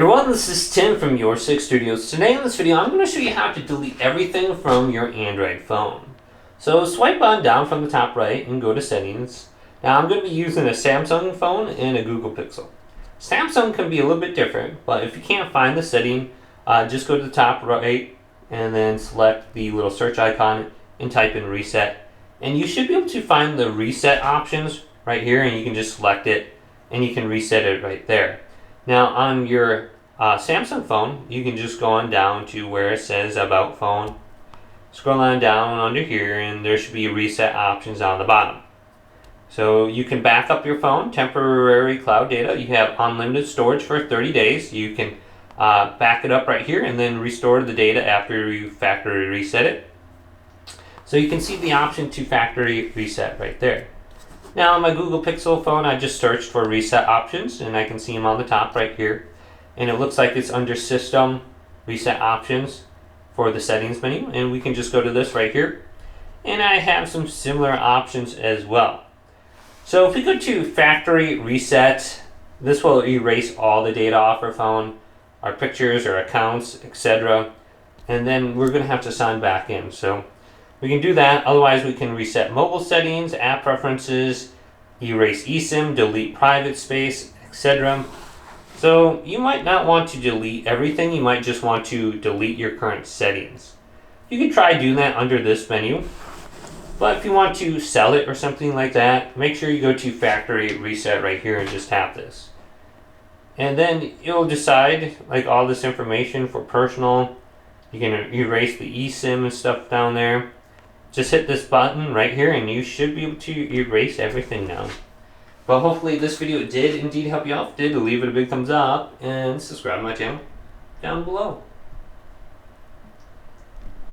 Everyone, this is Tim from Your Six Studios. Today in this video, I'm going to show you how to delete everything from your Android phone. So swipe on down from the top right and go to Settings. Now I'm going to be using a Samsung phone and a Google Pixel. Samsung can be a little bit different, but if you can't find the setting, just go to the top right and then select the little search icon and type in Reset. And you should be able to find the Reset options right here, and you can just select it and you can reset it right there. Now on your Samsung phone, you can just go on down to where it says About Phone. Scroll on down under here and there should be reset options on the bottom. So you can back up your phone, temporary cloud data. You have unlimited storage for 30 days. You can back it up right here and then restore the data after you factory reset it. So you can see the option to factory reset right there. Now on my Google Pixel phone, I just searched for reset options and I can see them on the top right here. And it looks like it's under System Reset Options for the settings menu. And we can just go to this right here. And I have some similar options as well. So if we go to factory reset, this will erase all the data off our phone, our pictures, our accounts, etc. And then we're going to have to sign back in. So we can do that. Otherwise, we can reset mobile settings, app preferences, erase eSIM, delete private space, etc. So you might not want to delete everything. You might just want to delete your current settings. You can try doing that under this menu. But if you want to sell it or something like that, make sure you go to factory reset right here and just tap this. And then you'll decide like all this information for personal. You can erase the eSIM and stuff down there. Just hit this button right here and you should be able to erase everything now. Well, hopefully this video did indeed help you out. If it did, leave it a big thumbs up and subscribe to my channel down below.